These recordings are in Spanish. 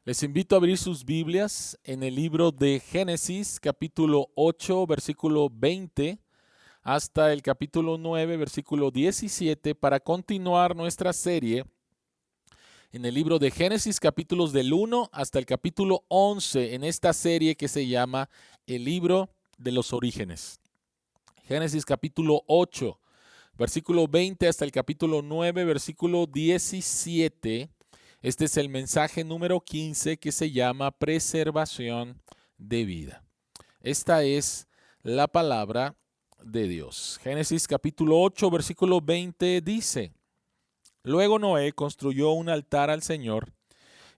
Les invito a abrir sus Biblias en el libro de Génesis, capítulo 8, versículo 20, hasta el capítulo 9, versículo 17, para continuar nuestra serie en el libro de Génesis, capítulos del 1 hasta el capítulo 11, en esta serie que se llama El libro de los orígenes. Génesis capítulo 8, versículo 20 hasta el capítulo 9, versículo 17. Este es el mensaje número 15 que se llama preservación de vida. Esta es la palabra de Dios. Génesis capítulo 8, versículo 20 dice: Luego Noé construyó un altar al Señor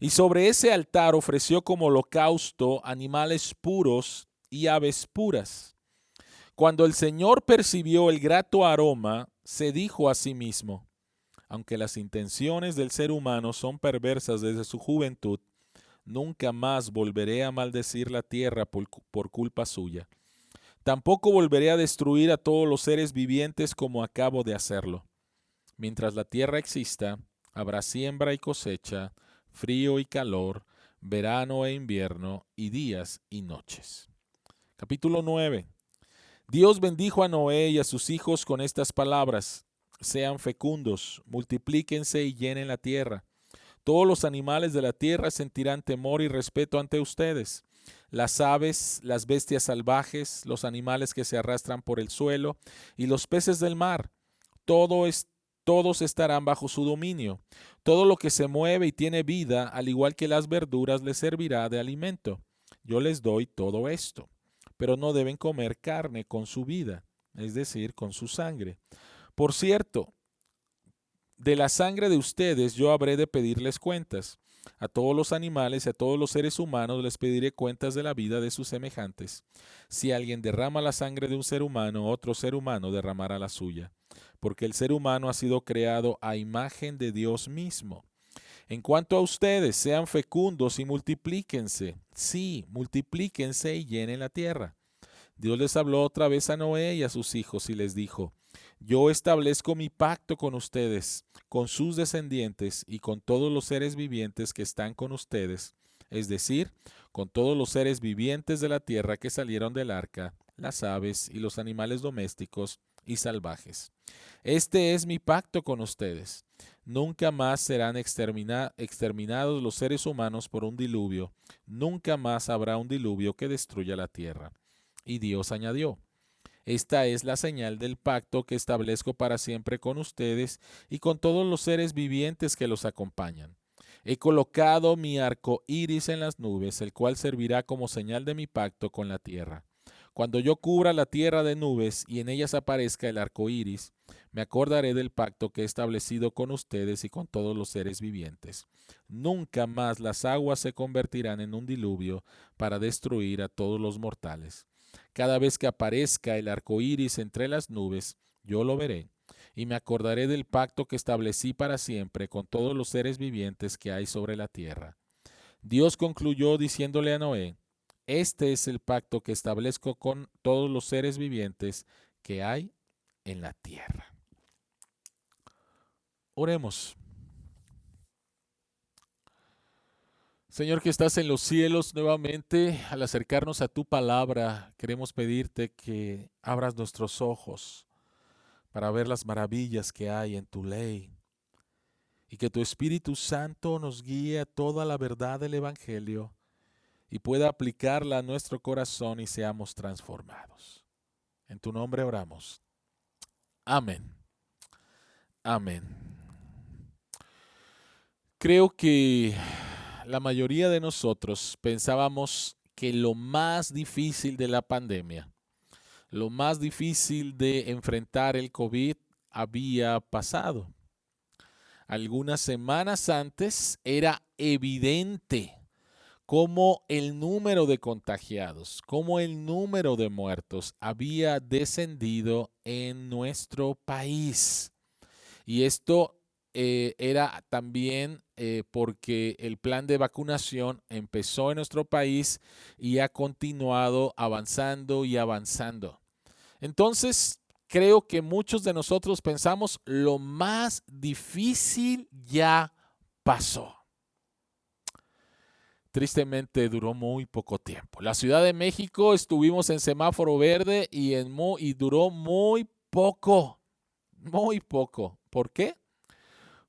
y sobre ese altar ofreció como holocausto animales puros y aves puras. Cuando el Señor percibió el grato aroma, se dijo a sí mismo: aunque las intenciones del ser humano son perversas desde su juventud, nunca más volveré a maldecir la tierra por culpa suya. Tampoco volveré a destruir a todos los seres vivientes como acabo de hacerlo. Mientras la tierra exista, habrá siembra y cosecha, frío y calor, verano e invierno, y días y noches. Capítulo 9. Dios bendijo a Noé y a sus hijos con estas palabras: sean fecundos, multiplíquense y llenen la tierra. Todos los animales de la tierra sentirán temor y respeto ante ustedes. Las aves, las bestias salvajes, los animales que se arrastran por el suelo y los peces del mar, todos estarán bajo su dominio. Todo lo que se mueve y tiene vida, al igual que las verduras, les servirá de alimento. Yo les doy todo esto, pero no deben comer carne con su vida, es decir, con su sangre. Por cierto, de la sangre de ustedes yo habré de pedirles cuentas. A todos los animales y a todos los seres humanos les pediré cuentas de la vida de sus semejantes. Si alguien derrama la sangre de un ser humano, otro ser humano derramará la suya, porque el ser humano ha sido creado a imagen de Dios mismo. En cuanto a ustedes, sean fecundos y multiplíquense. Sí, multiplíquense y llenen la tierra. Dios les habló otra vez a Noé y a sus hijos y les dijo: yo establezco mi pacto con ustedes, con sus descendientes y con todos los seres vivientes que están con ustedes, es decir, con todos los seres vivientes de la tierra que salieron del arca, las aves y los animales domésticos y salvajes. Este es mi pacto con ustedes. Nunca más serán exterminados los seres humanos por un diluvio. Nunca más habrá un diluvio que destruya la tierra. Y Dios añadió: esta es la señal del pacto que establezco para siempre con ustedes y con todos los seres vivientes que los acompañan. He colocado mi arco iris en las nubes, el cual servirá como señal de mi pacto con la tierra. Cuando yo cubra la tierra de nubes y en ellas aparezca el arco iris, me acordaré del pacto que he establecido con ustedes y con todos los seres vivientes. Nunca más las aguas se convertirán en un diluvio para destruir a todos los mortales. Cada vez que aparezca el arco iris entre las nubes, yo lo veré y me acordaré del pacto que establecí para siempre con todos los seres vivientes que hay sobre la tierra. Dios concluyó diciéndole a Noé: este es el pacto que establezco con todos los seres vivientes que hay en la tierra. Oremos. Señor que estás en los cielos, nuevamente al acercarnos a tu palabra, queremos pedirte que abras nuestros ojos para ver las maravillas que hay en tu ley y que tu Espíritu Santo nos guíe a toda la verdad del Evangelio y pueda aplicarla a nuestro corazón y seamos transformados. En tu nombre oramos. Amén. Amén. Creo que la mayoría de nosotros pensábamos que lo más difícil de la pandemia, lo más difícil de enfrentar el COVID había pasado. Algunas semanas antes era evidente cómo el número de contagiados, cómo el número de muertos había descendido en nuestro país. Y esto era también porque el plan de vacunación empezó en nuestro país y ha continuado avanzando y avanzando. Entonces, creo que muchos de nosotros pensamos lo más difícil ya pasó. tristemente duró muy poco tiempo. La Ciudad de México estuvimos en semáforo verde y duró muy poco, muy poco. ¿Por qué?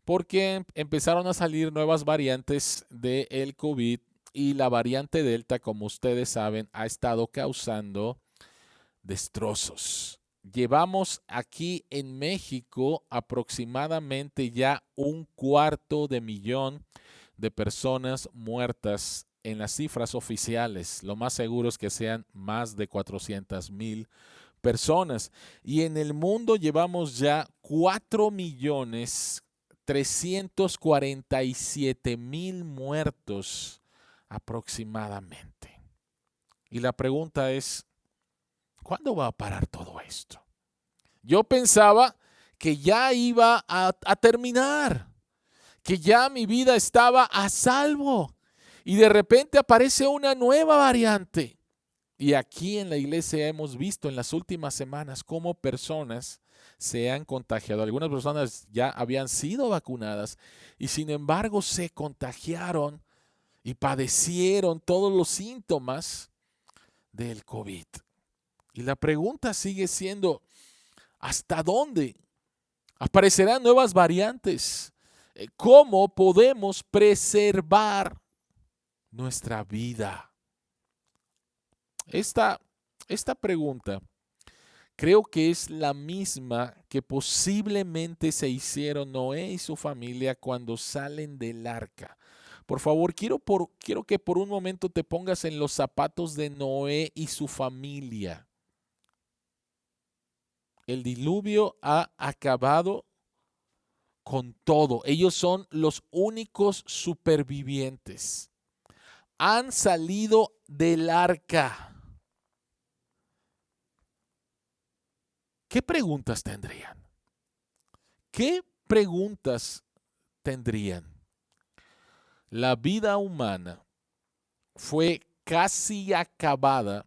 Porque empezaron a salir nuevas variantes del COVID y la variante Delta, como ustedes saben, ha estado causando destrozos. Llevamos aquí en México aproximadamente ya 250,000 de personas muertas en las cifras oficiales. Lo más seguro es que sean más de 400,000 personas. Y en el mundo llevamos ya 4,347,000 muertos aproximadamente. Y la pregunta es, ¿cuándo va a parar todo esto? Yo pensaba que ya iba a terminar, que ya mi vida estaba a salvo. Y de repente aparece una nueva variante. Y aquí en la iglesia hemos visto en las últimas semanas cómo personas se han contagiado. Algunas personas ya habían sido vacunadas y sin embargo se contagiaron y padecieron todos los síntomas del COVID. Y la pregunta sigue siendo, ¿hasta dónde? Aparecerán nuevas variantes. ¿Cómo podemos preservar nuestra vida? Esta pregunta creo que es la misma que posiblemente se hicieron Noé y su familia cuando salen del arca. Por favor, quiero que por un momento te pongas en los zapatos de Noé y su familia. El diluvio ha acabado con todo. Ellos son los únicos supervivientes. Han salido del arca. ¿Qué preguntas tendrían? ¿Qué preguntas tendrían? La vida humana fue casi acabada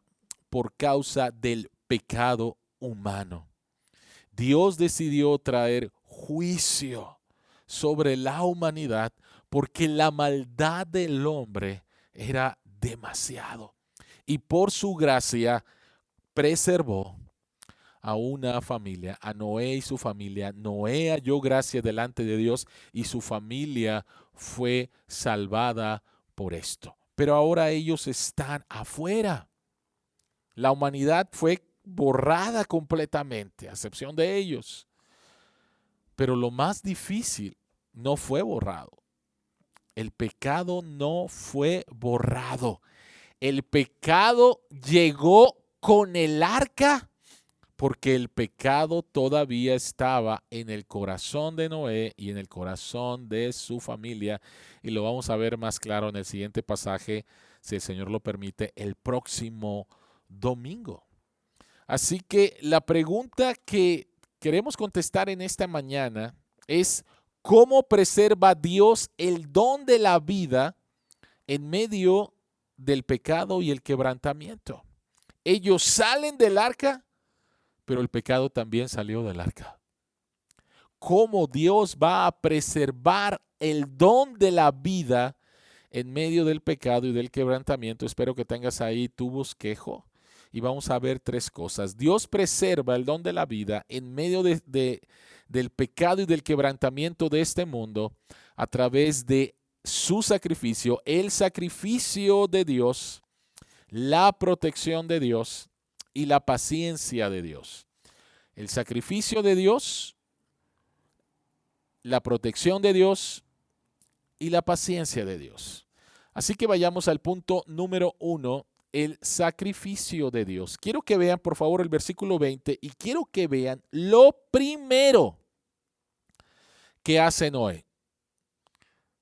por causa del pecado humano. Dios decidió traer juicio sobre la humanidad porque la maldad del hombre era demasiado. Y por su gracia preservó a una familia, a Noé y su familia. Noé halló gracia delante de Dios y su familia fue salvada por esto. Pero ahora ellos están afuera. La humanidad fue borrada completamente, a excepción de ellos. Pero lo más difícil no fue borrado. El pecado no fue borrado. El pecado llegó con el arca porque el pecado todavía estaba en el corazón de Noé y en el corazón de su familia. Y lo vamos a ver más claro en el siguiente pasaje, si el Señor lo permite, el próximo domingo. Así que la pregunta que queremos contestar en esta mañana es, ¿cómo preserva Dios el don de la vida en medio del pecado y el quebrantamiento? Ellos salen del arca, pero el pecado también salió del arca. ¿Cómo Dios va a preservar el don de la vida en medio del pecado y del quebrantamiento? Espero que tengas ahí tu bosquejo y vamos a ver tres cosas. Dios preserva el don de la vida en medio del pecado y del quebrantamiento de este mundo a través de su sacrificio, el sacrificio de Dios, la protección de Dios y la paciencia de Dios. El sacrificio de Dios, la protección de Dios y la paciencia de Dios. Así que vayamos al punto número 1, el sacrificio de Dios. Quiero que vean, por favor, el versículo 20 y quiero que vean lo primero que hace Noé.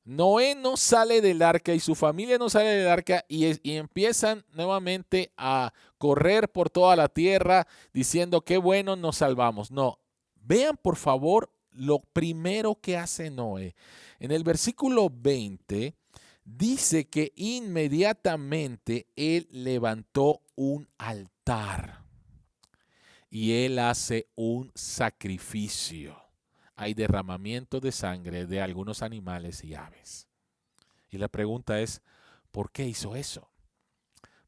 Noé no sale del arca y su familia no sale del arca y empiezan nuevamente a correr por toda la tierra diciendo qué bueno nos salvamos. No, vean por favor lo primero que hace Noé. En el versículo 20 dice que inmediatamente él levantó un altar y él hace un sacrificio. Hay derramamiento de sangre de algunos animales y aves. Y la pregunta es, ¿Por qué hizo eso?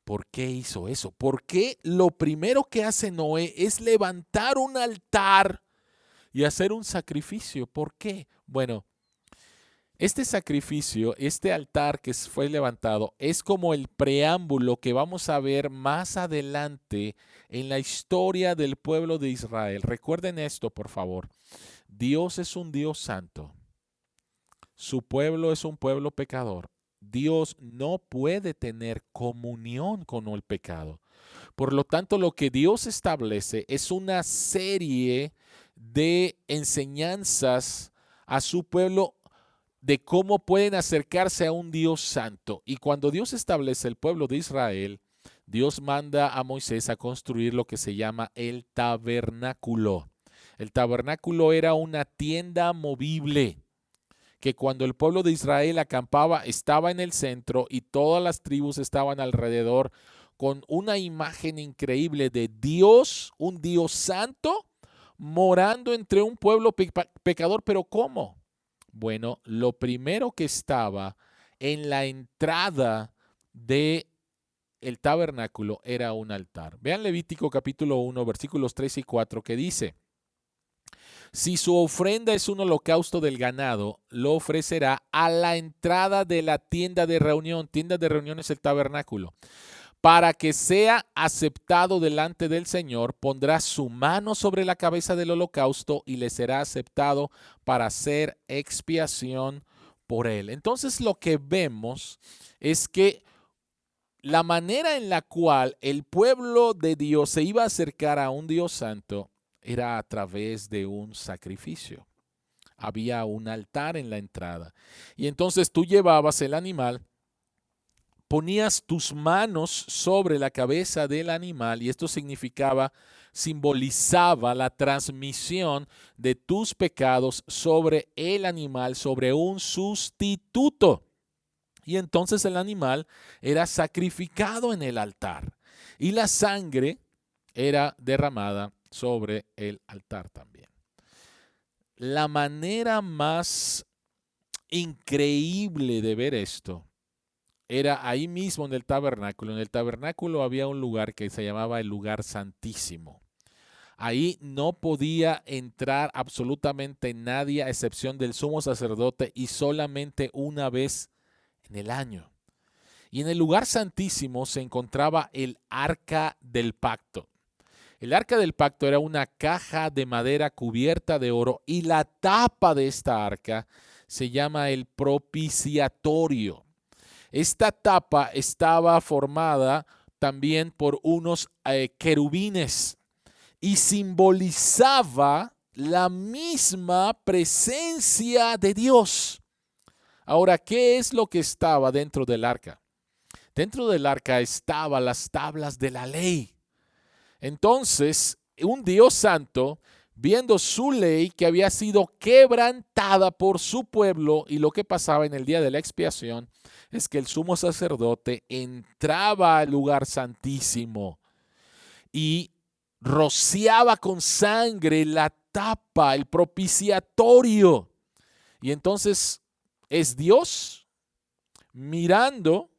¿Por qué hizo eso? ¿Por qué lo primero que hace Noé es levantar un altar y hacer un sacrificio? ¿Por qué? Bueno, este sacrificio, este altar que fue levantado, es como el preámbulo que vamos a ver más adelante en la historia del pueblo de Israel. Recuerden esto, por favor. Dios es un Dios santo. Su pueblo es un pueblo pecador. Dios no puede tener comunión con el pecado. Por lo tanto, lo que Dios establece es una serie de enseñanzas a su pueblo de cómo pueden acercarse a un Dios santo. Y cuando Dios establece el pueblo de Israel, Dios manda a Moisés a construir lo que se llama el tabernáculo. El tabernáculo era una tienda movible que cuando el pueblo de Israel acampaba estaba en el centro y todas las tribus estaban alrededor con una imagen increíble de Dios, un Dios santo, morando entre un pueblo pecador. ¿Pero cómo? Bueno, lo primero que estaba en la entrada de el tabernáculo era un altar. Vean Levítico capítulo 1, versículos 3 y 4 que dice: si su ofrenda es un holocausto del ganado, lo ofrecerá a la entrada de la tienda de reunión. Tienda de reunión es el tabernáculo. Para que sea aceptado delante del Señor, pondrá su mano sobre la cabeza del holocausto y le será aceptado para hacer expiación por él. Entonces lo que vemos es que la manera en la cual el pueblo de Dios se iba a acercar a un Dios santo era a través de un sacrificio. Había un altar en la entrada. Y entonces tú llevabas el animal, ponías tus manos sobre la cabeza del animal y esto simbolizaba la transmisión de tus pecados sobre el animal, sobre un sustituto. Y entonces el animal era sacrificado en el altar y la sangre era derramada sobre el altar también. La manera más increíble de ver esto era ahí mismo en el tabernáculo. En el tabernáculo había un lugar que se llamaba el lugar santísimo. Ahí no podía entrar absolutamente nadie a excepción del sumo sacerdote y solamente una vez en el año. Y en el lugar santísimo se encontraba el arca del pacto. El arca del pacto era una caja de madera cubierta de oro y la tapa de esta arca se llama el propiciatorio. Esta tapa estaba formada también por unos querubines y simbolizaba la misma presencia de Dios. Ahora, ¿qué es lo que estaba dentro del arca? Dentro del arca estaban las tablas de la ley. Entonces, un Dios santo, viendo su ley que había sido quebrantada por su pueblo, y lo que pasaba en el día de la expiación es que el sumo sacerdote entraba al lugar santísimo y rociaba con sangre la tapa, el propiciatorio. Y entonces es Dios mirando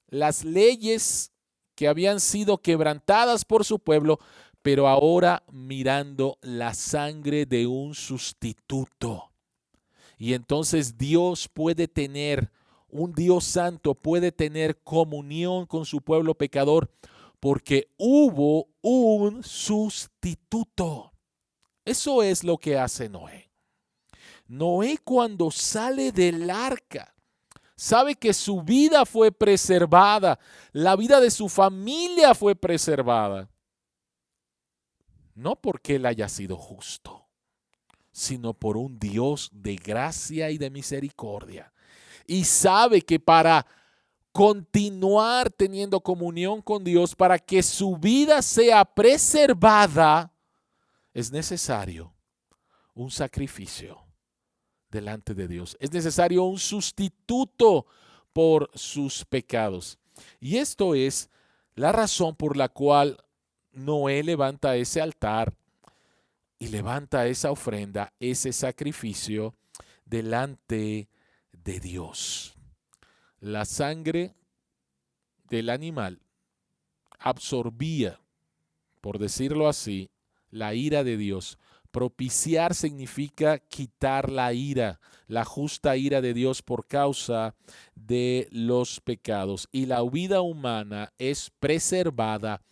las leyes que habían sido quebrantadas por su pueblo, pero ahora mirando la sangre de un sustituto. Y entonces Dios puede tener, un Dios santo puede tener comunión con su pueblo pecador porque hubo un sustituto. Eso es lo que hace Noé. Noé cuando sale del arca, sabe que su vida fue preservada, la vida de su familia fue preservada. No porque él haya sido justo, sino por un Dios de gracia y de misericordia. Y sabe que para continuar teniendo comunión con Dios, para que su vida sea preservada, es necesario un sacrificio delante de Dios. Es necesario un sustituto por sus pecados. Y esto es la razón por la cual Noé levanta ese altar y levanta esa ofrenda, ese sacrificio delante de Dios. La sangre del animal absorbía, por decirlo así, la ira de Dios. Propiciar significa quitar la ira, la justa ira de Dios por causa de los pecados. Y la vida humana es preservada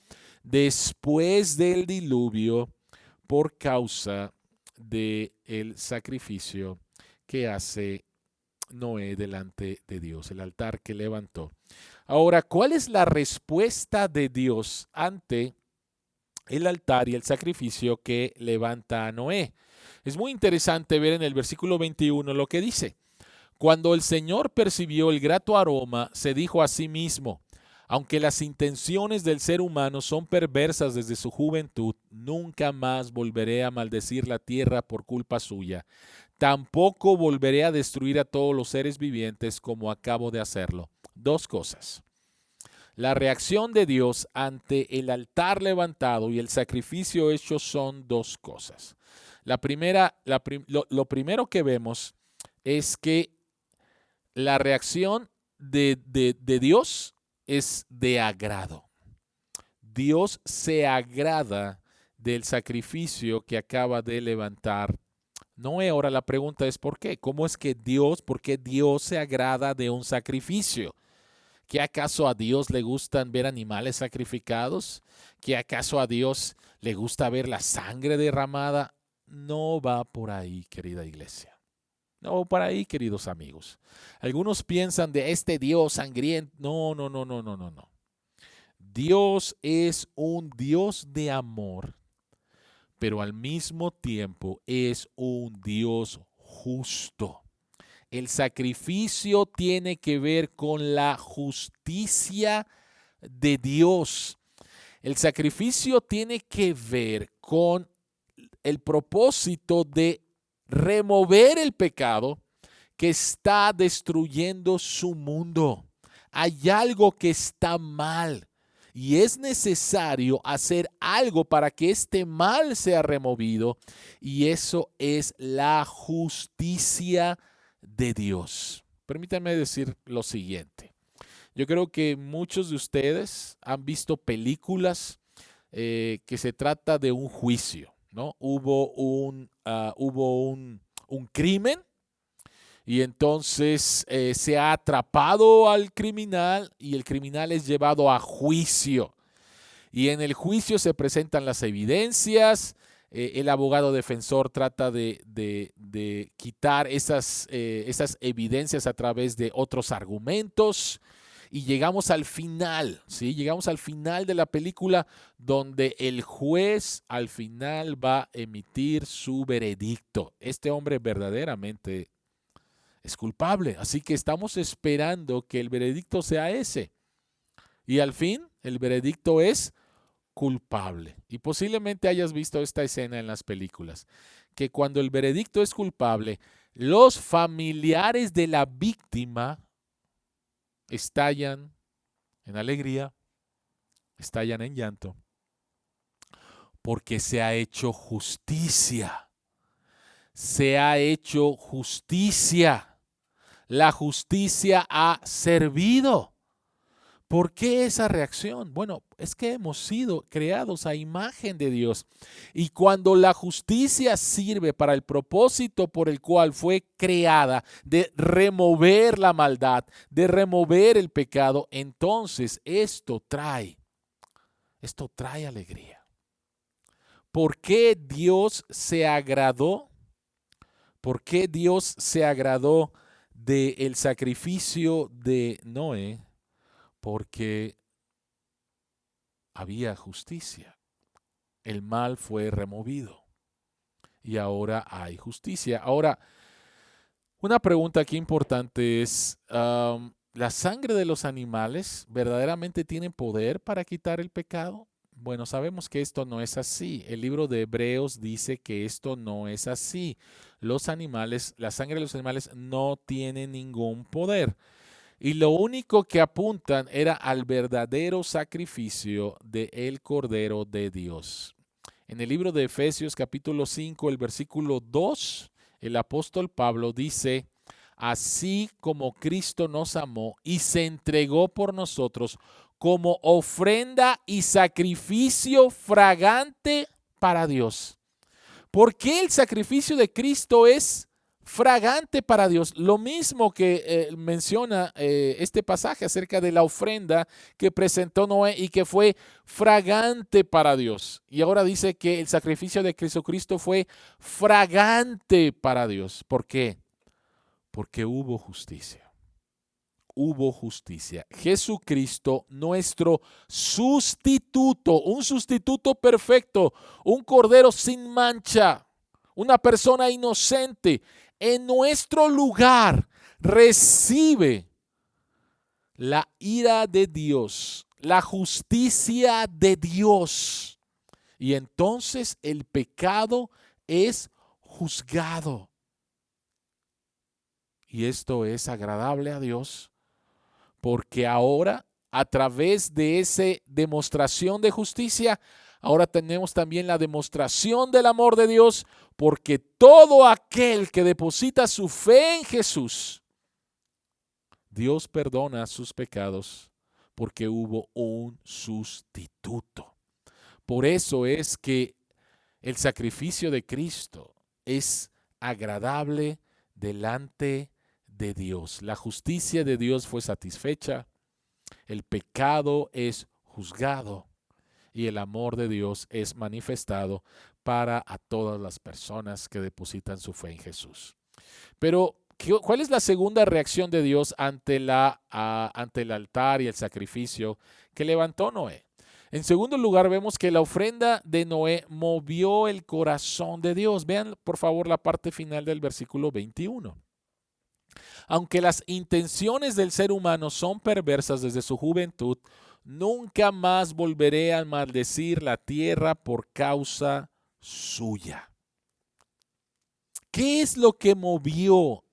después del diluvio por causa del sacrificio que hace Noé delante de Dios, el altar que levantó. Ahora, ¿cuál es la respuesta de Dios ante el altar y el sacrificio que levanta a Noé? Es muy interesante ver en el versículo 21 lo que dice. Cuando el Señor percibió el grato aroma, se dijo a sí mismo: aunque las intenciones del ser humano son perversas desde su juventud, nunca más volveré a maldecir la tierra por culpa suya. Tampoco volveré a destruir a todos los seres vivientes como acabo de hacerlo. Dos cosas. La reacción de Dios ante el altar levantado y el sacrificio hecho son dos cosas. La primera, lo primero que vemos es que la reacción de Dios es de agrado. Dios se agrada del sacrificio que acaba de levantar Noé. Ahora la pregunta es ¿por qué? ¿Cómo es que por qué Dios se agrada de un sacrificio? ¿Qué acaso a Dios le gustan ver animales sacrificados? ¿Qué acaso a Dios le gusta ver la sangre derramada? No va por ahí, querida iglesia. No va por ahí, queridos amigos. Algunos piensan de este Dios sangriento. No, no, no, no, no, no, no. Dios es un Dios de amor, pero al mismo tiempo es un Dios justo. El sacrificio tiene que ver con la justicia de Dios. El sacrificio tiene que ver con el propósito de remover el pecado que está destruyendo su mundo. Hay algo que está mal y es necesario hacer algo para que este mal sea removido, y eso es la justicia de Dios. Permítanme decir lo siguiente. Yo creo que muchos de ustedes han visto películas que se trata de un juicio, ¿no? Hubo un crimen y entonces se ha atrapado al criminal y el criminal es llevado a juicio. Y en el juicio se presentan las evidencias. El abogado defensor trata de quitar esas evidencias a través de otros argumentos. Y llegamos al final, ¿sí? Llegamos al final de la película donde el juez al final va a emitir su veredicto. Este hombre verdaderamente es culpable, así que estamos esperando que el veredicto sea ese. Y al fin, el veredicto es culpable. Y posiblemente hayas visto esta escena en las películas, que cuando el veredicto es culpable, los familiares de la víctima estallan en alegría, estallan en llanto, porque se ha hecho justicia. Se ha hecho justicia. La justicia ha servido. ¿Por qué esa reacción? Bueno, es que hemos sido creados a imagen de Dios. Y cuando la justicia sirve para el propósito por el cual fue creada, de remover la maldad, de remover el pecado, entonces esto trae alegría. ¿Por qué Dios se agradó? ¿Por qué Dios se agradó del sacrificio de Noé? Porque había justicia. El mal fue removido y ahora hay justicia. Ahora, una pregunta aquí importante es, ¿la sangre de los animales verdaderamente tiene poder para quitar el pecado? Bueno, sabemos que esto no es así. El libro de Hebreos dice que esto no es así. Los animales, la sangre de los animales no tiene ningún poder. Y lo único que apuntan era al verdadero sacrificio del Cordero de Dios. En el libro de Efesios capítulo 5, el versículo 2, el apóstol Pablo dice: así como Cristo nos amó y se entregó por nosotros como ofrenda y sacrificio fragante para Dios. ¿Por qué el sacrificio de Cristo es fragante para Dios? Lo mismo que menciona este pasaje acerca de la ofrenda que presentó Noé y que fue fragante para Dios. Y ahora dice que el sacrificio de Jesucristo fue fragante para Dios. ¿Por qué? Porque hubo justicia. Hubo justicia. Jesucristo, nuestro sustituto, un sustituto perfecto, un cordero sin mancha, una persona inocente, en nuestro lugar recibe la ira de Dios, la justicia de Dios. Y entonces el pecado es juzgado. Y esto es agradable a Dios. Porque ahora, a través de esa demostración de justicia, ahora tenemos también la demostración del amor de Dios, porque todo aquel que deposita su fe en Jesús, Dios perdona sus pecados, porque hubo un sustituto. Por eso es que el sacrificio de Cristo es agradable delante de Dios. La justicia de Dios fue satisfecha, el pecado es juzgado y el amor de Dios es manifestado para a todas las personas que depositan su fe en Jesús. Pero, ¿cuál es la segunda reacción de Dios ante el altar y el sacrificio que levantó Noé? En segundo lugar, vemos que la ofrenda de Noé movió el corazón de Dios. Vean, por favor, la parte final del versículo 21. Aunque las intenciones del ser humano son perversas desde su juventud, nunca más volveré a maldecir la tierra por causa suya. ¿Qué es lo que movió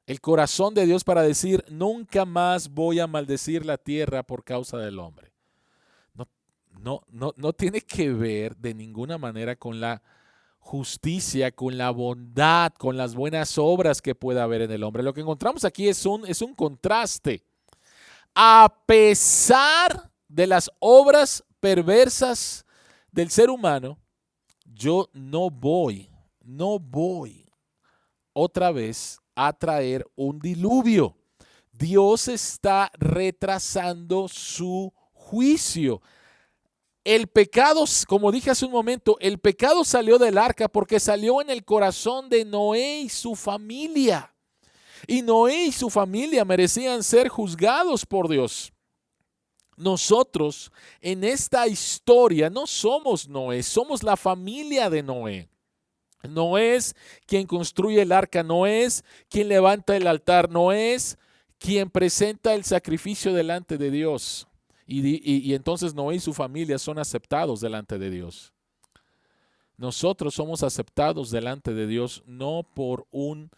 el corazón de Dios para decir, nunca más voy a maldecir la tierra por causa del hombre? No tiene que ver de ninguna manera con la justicia, con la bondad, con las buenas obras que pueda haber en el hombre. Lo que encontramos aquí es un contraste. A pesar de las obras perversas del ser humano, yo no voy otra vez a traer un diluvio. Dios está retrasando su juicio. El pecado, como dije hace un momento, el pecado salió del arca porque salió en el corazón de Noé y su familia. Y Noé y su familia merecían ser juzgados por Dios. Nosotros en esta historia no somos Noé, somos la familia de Noé. No es quien construye el arca, no es quien levanta el altar, no es quien presenta el sacrificio delante de Dios. Y entonces Noé y su familia son aceptados delante de Dios. Nosotros somos aceptados delante de Dios no por un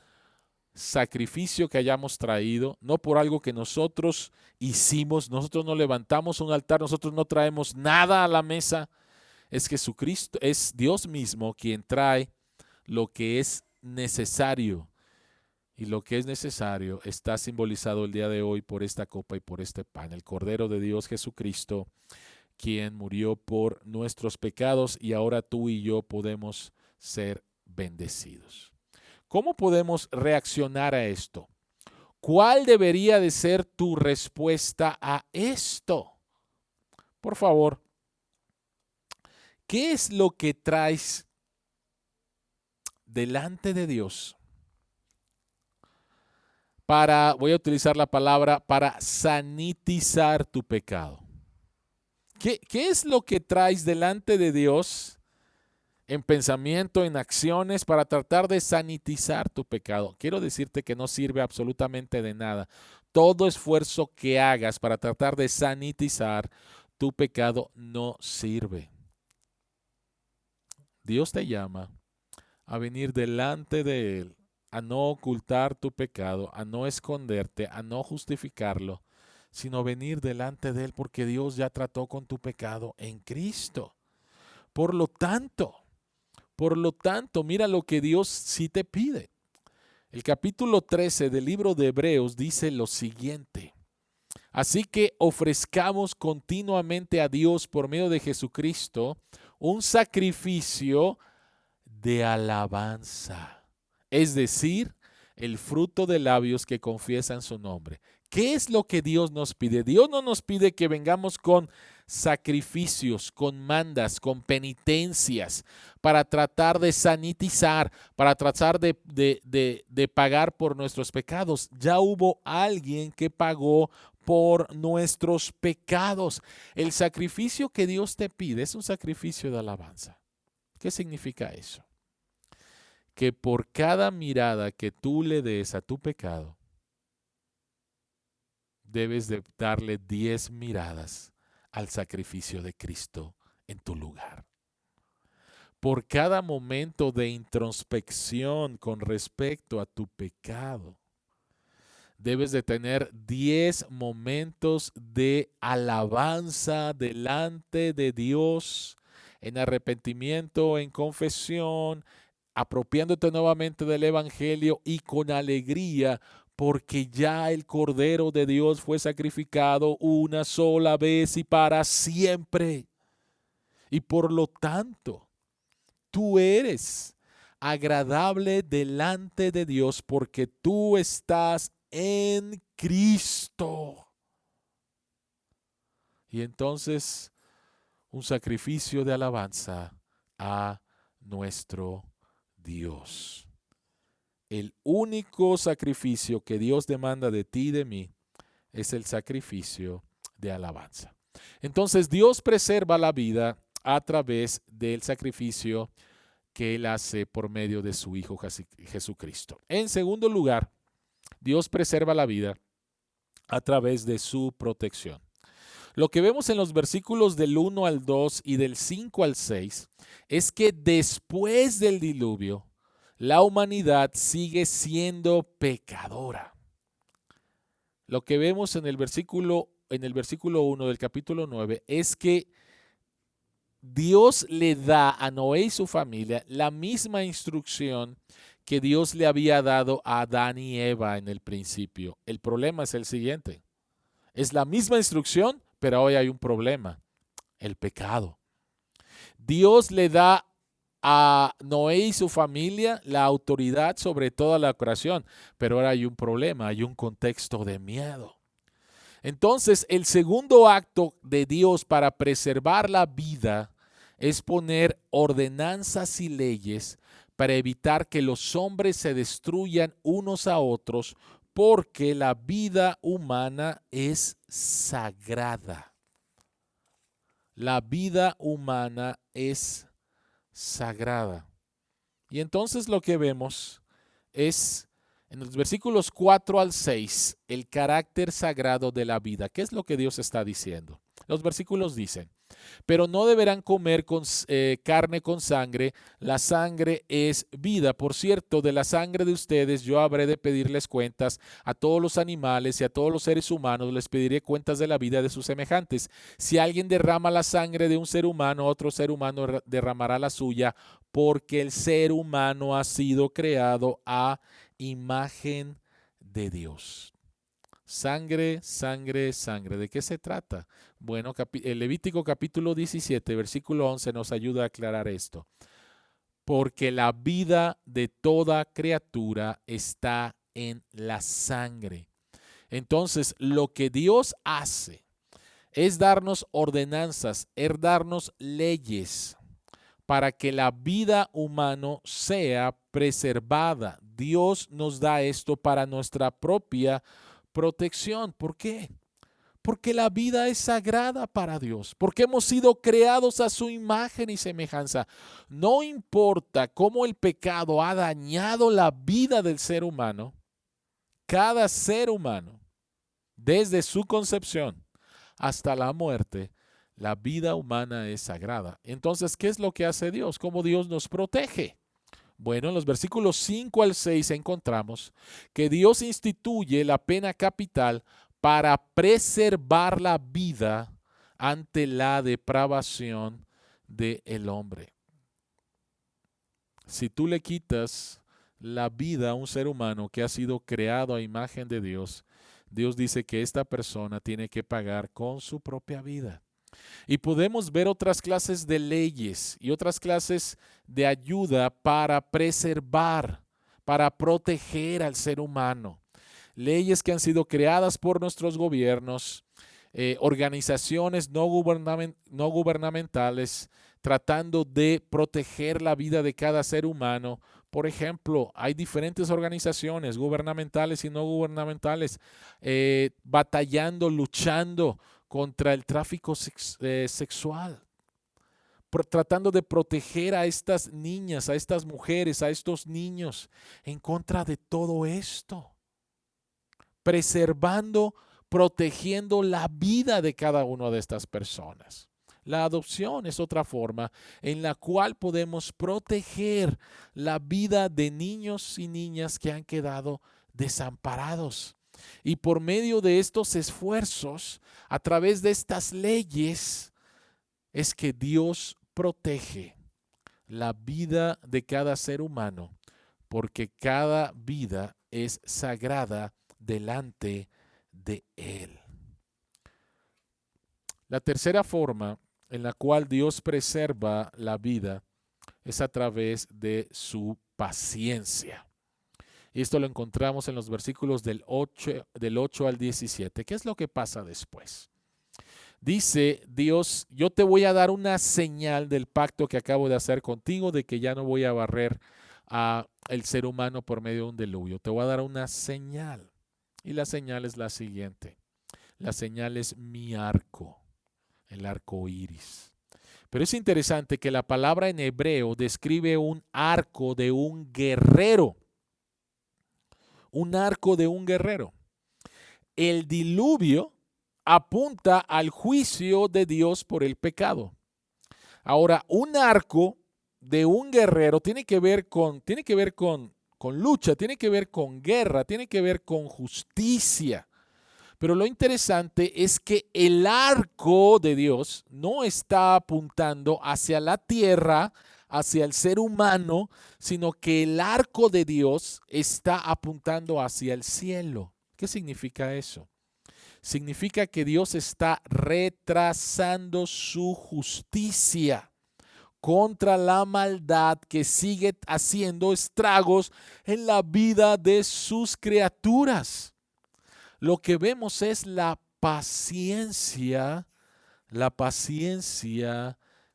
sacrificio que hayamos traído, no por algo que nosotros hicimos. Nosotros no levantamos un altar, nosotros no traemos nada a la mesa. Es Jesucristo, es Dios mismo quien trae lo que es necesario. Y lo que es necesario está simbolizado el día de hoy por esta copa y por este pan. El Cordero de Dios Jesucristo, quien murió por nuestros pecados y ahora tú y yo podemos ser bendecidos. ¿Cómo podemos reaccionar a esto? ¿Cuál debería de ser tu respuesta a esto? Por favor, ¿qué es lo que traes delante de Dios voy a utilizar la palabra, para sanitizar tu pecado? ¿Qué es lo que traes delante de Dios en pensamiento, en acciones, para tratar de sanitizar tu pecado? Quiero decirte que no sirve absolutamente de nada. Todo esfuerzo que hagas para tratar de sanitizar tu pecado no sirve. Dios te llama a venir delante de Él, a no ocultar tu pecado, a no esconderte, a no justificarlo, sino venir delante de Él porque Dios ya trató con tu pecado en Cristo. Por lo tanto, mira lo que Dios sí te pide. El capítulo 13 del libro de Hebreos dice lo siguiente: así que ofrezcamos continuamente a Dios por medio de Jesucristo un sacrificio de alabanza, es decir, el fruto de labios que confiesan su nombre. ¿Qué es lo que Dios nos pide? Dios no nos pide que vengamos con sacrificios, con mandas, con penitencias, para tratar de sanitizar, para tratar de pagar por nuestros pecados. Ya hubo alguien que pagó por nuestros pecados. El sacrificio que Dios te pide es un sacrificio de alabanza. ¿Qué significa eso? Que por cada mirada que tú le des a tu pecado, debes de darle 10 miradas al sacrificio de Cristo en tu lugar. Por cada momento de introspección con respecto a tu pecado, debes de tener 10 momentos de alabanza delante de Dios, en arrepentimiento, en confesión, apropiándote nuevamente del Evangelio y con alegría, porque ya el Cordero de Dios fue sacrificado una sola vez y para siempre. Y por lo tanto, tú eres agradable delante de Dios porque tú estás en Cristo. Y entonces, un sacrificio de alabanza a nuestro Dios. El único sacrificio que Dios demanda de ti y de mí es el sacrificio de alabanza. Entonces Dios preserva la vida a través del sacrificio que Él hace por medio de su Hijo Jesucristo. En segundo lugar, Dios preserva la vida a través de su protección. Lo que vemos en los versículos del 1 al 2 y del 5 al 6 es que después del diluvio, la humanidad sigue siendo pecadora. Lo que vemos en el versículo 1 del capítulo 9 es que Dios le da a Noé y su familia la misma instrucción que Dios le había dado a Adán y Eva en el principio. El problema es el siguiente. Es la misma instrucción, pero hoy hay un problema: el pecado. Dios le da a Noé y su familia la autoridad sobre toda la creación, pero ahora hay un problema, hay un contexto de miedo. Entonces, el segundo acto de Dios para preservar la vida es poner ordenanzas y leyes para evitar que los hombres se destruyan unos a otros, porque la vida humana es sagrada. La vida humana es sagrada. Y entonces lo que vemos es en los versículos 4 al 6 el carácter sagrado de la vida. ¿Qué es lo que Dios está diciendo? Los versículos dicen: pero no deberán comer carne con sangre, la sangre es vida. Por cierto, de la sangre de ustedes yo habré de pedirles cuentas. A todos los animales y a todos los seres humanos les pediré cuentas de la vida de sus semejantes. Si alguien derrama la sangre de un ser humano, otro ser humano derramará la suya, porque el ser humano ha sido creado a imagen de Dios. Sangre, sangre, sangre. ¿De qué se trata? Bueno, el Levítico capítulo 17, versículo 11 nos ayuda a aclarar esto. Porque la vida de toda criatura está en la sangre. Entonces, lo que Dios hace es darnos ordenanzas, es darnos leyes para que la vida humana sea preservada. Dios nos da esto para nuestra propia protección. ¿Por qué? Porque la vida es sagrada para Dios, porque hemos sido creados a su imagen y semejanza. No importa cómo el pecado ha dañado la vida del ser humano, cada ser humano, desde su concepción hasta la muerte, la vida humana es sagrada. Entonces, ¿qué es lo que hace Dios? ¿Cómo Dios nos protege? Bueno, en los versículos 5 al 6 encontramos que Dios instituye la pena capital para preservar la vida ante la depravación del hombre. Si tú le quitas la vida a un ser humano que ha sido creado a imagen de Dios, Dios dice que esta persona tiene que pagar con su propia vida. Y podemos ver otras clases de leyes y otras clases de ayuda para preservar, para proteger al ser humano. Leyes que han sido creadas por nuestros gobiernos, organizaciones no gubernamentales, tratando de proteger la vida de cada ser humano. Por ejemplo, hay diferentes organizaciones gubernamentales y no gubernamentales batallando, luchando contra el tráfico sexual, tratando de proteger a estas niñas, a estas mujeres, a estos niños en contra de todo esto, preservando, protegiendo la vida de cada una de estas personas. La adopción es otra forma en la cual podemos proteger la vida de niños y niñas que han quedado desamparados. Y por medio de estos esfuerzos, a través de estas leyes, es que Dios protege la vida de cada ser humano, porque cada vida es sagrada delante de Él. La tercera forma en la cual Dios preserva la vida es a través de su paciencia. Y esto lo encontramos en los versículos del 8 al 17. ¿Qué es lo que pasa después? Dice Dios, yo te voy a dar una señal del pacto que acabo de hacer contigo, de que ya no voy a barrer a el ser humano por medio de un diluvio. Te voy a dar una señal. Y la señal es la siguiente. La señal es mi arco, el arco iris. Pero es interesante que la palabra en hebreo describe un arco de un guerrero. Un arco de un guerrero. El diluvio apunta al juicio de Dios por el pecado. Ahora, un arco de un guerrero tiene que ver con lucha, tiene que ver con guerra, tiene que ver con justicia. Pero lo interesante es que el arco de Dios no está apuntando hacia la tierra, hacia el ser humano, sino que el arco de Dios está apuntando hacia el cielo. ¿Qué significa eso? Significa que Dios está retrasando su justicia contra la maldad que sigue haciendo estragos en la vida de sus criaturas. Lo que vemos es la paciencia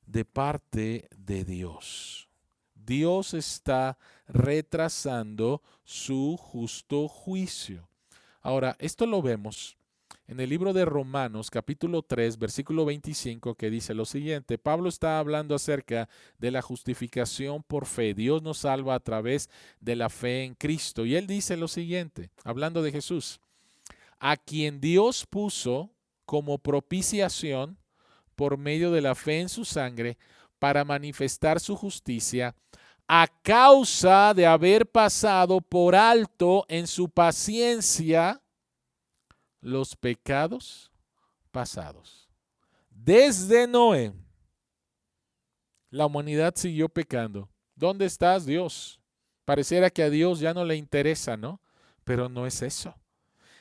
de parte de Dios. Dios está retrasando su justo juicio. Ahora, esto lo vemos en el libro de Romanos, capítulo 3, versículo 25, que dice lo siguiente. Pablo está hablando acerca de la justificación por fe. Dios nos salva a través de la fe en Cristo. Y él dice lo siguiente, hablando de Jesús. A quien Dios puso como propiciación por medio de la fe en su sangre para manifestar su justicia, a causa de haber pasado por alto en su paciencia los pecados pasados. Desde Noé, la humanidad siguió pecando. ¿Dónde estás, Dios? Pareciera que a Dios ya no le interesa, ¿no? Pero no es eso.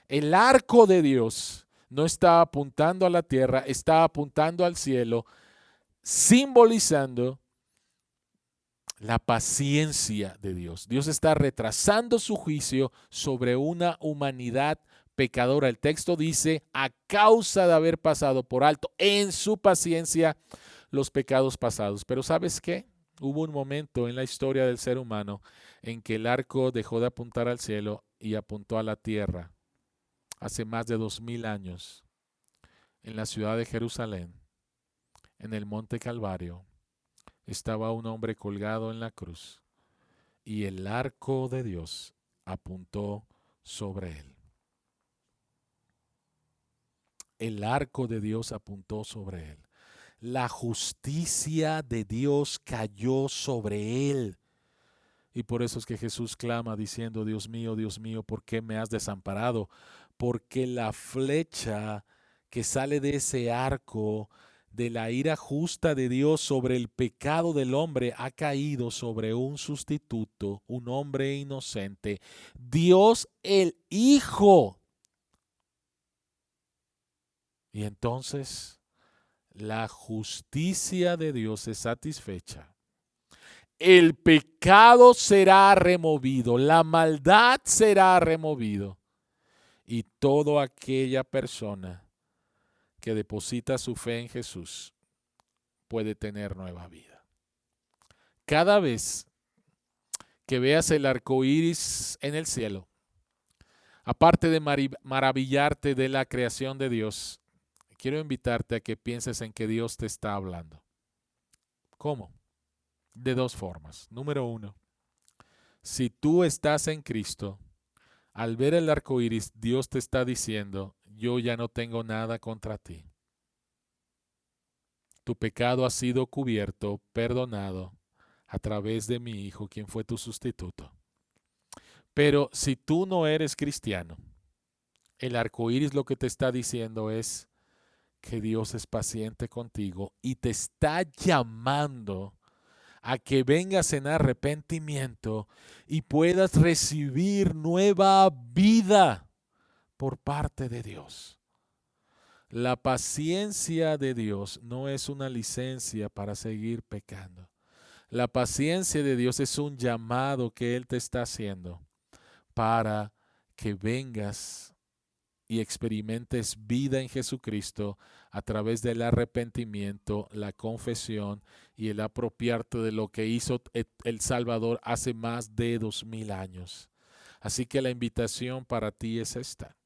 El arco de Dios no está apuntando a la tierra, está apuntando al cielo, simbolizando la paciencia de Dios. Dios está retrasando su juicio sobre una humanidad pecadora. El texto dice, a causa de haber pasado por alto en su paciencia los pecados pasados. Pero ¿sabes qué? Hubo un momento en la historia del ser humano en que el arco dejó de apuntar al cielo y apuntó a la tierra. Hace más de 2000 años, en la ciudad de Jerusalén, en el monte Calvario, estaba un hombre colgado en la cruz y el arco de Dios apuntó sobre él. El arco de Dios apuntó sobre él. La justicia de Dios cayó sobre él. Y por eso es que Jesús clama diciendo, Dios mío, ¿por qué me has desamparado? Porque la flecha que sale de ese arco de la ira justa de Dios sobre el pecado del hombre ha caído sobre un sustituto, un hombre inocente, Dios el Hijo. Y entonces la justicia de Dios es satisfecha. El pecado será removido, la maldad será removido. Y toda aquella persona que deposita su fe en Jesús puede tener nueva vida. Cada vez que veas el arco iris en el cielo, aparte de maravillarte de la creación de Dios, quiero invitarte a que pienses en que Dios te está hablando. ¿Cómo? De dos formas. Número uno, si tú estás en Cristo, al ver el arco iris, Dios te está diciendo: yo ya no tengo nada contra ti. Tu pecado ha sido cubierto, perdonado a través de mi Hijo, quien fue tu sustituto. Pero si tú no eres cristiano, el arco iris lo que te está diciendo es que Dios es paciente contigo y te está llamando a que vengas en arrepentimiento y puedas recibir nueva vida por parte de Dios. La paciencia de Dios no es una licencia para seguir pecando. La paciencia de Dios es un llamado que Él te está haciendo para que vengas y experimentes vida en Jesucristo a través del arrepentimiento, la confesión y el apropiarte de lo que hizo el Salvador hace más de 2000 años. Así que la invitación para ti es esta.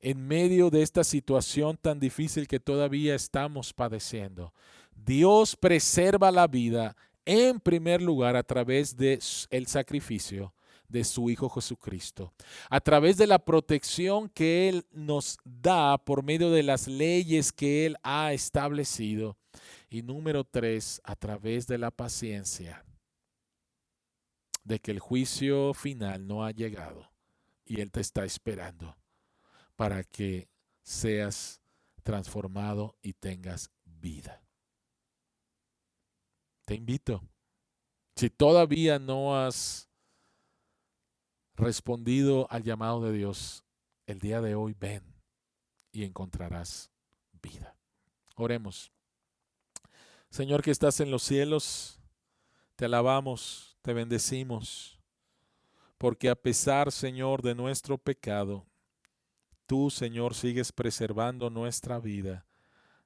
En medio de esta situación tan difícil que todavía estamos padeciendo, Dios preserva la vida en primer lugar a través del sacrificio de su Hijo Jesucristo, a través de la protección que Él nos da por medio de las leyes que Él ha establecido, y número 3, a través de la paciencia de que el juicio final no ha llegado y Él te está esperando para que seas transformado y tengas vida. Te invito, si todavía no has respondido al llamado de Dios, el día de hoy ven y encontrarás vida. Oremos. Señor que estás en los cielos, te alabamos, te bendecimos, porque a pesar, Señor, de nuestro pecado, tú, Señor, sigues preservando nuestra vida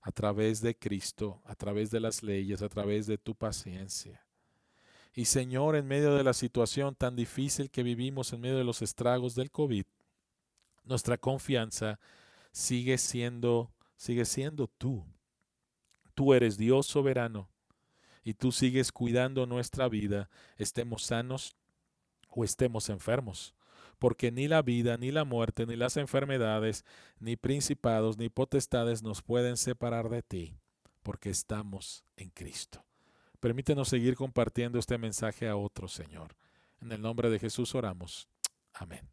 a través de Cristo, a través de las leyes, a través de tu paciencia. Y Señor, en medio de la situación tan difícil que vivimos, en medio de los estragos del COVID, nuestra confianza sigue siendo tú. Tú eres Dios soberano y tú sigues cuidando nuestra vida, estemos sanos o estemos enfermos. Porque ni la vida, ni la muerte, ni las enfermedades, ni principados, ni potestades nos pueden separar de ti, porque estamos en Cristo. Permítenos seguir compartiendo este mensaje a otros, Señor. En el nombre de Jesús oramos. Amén.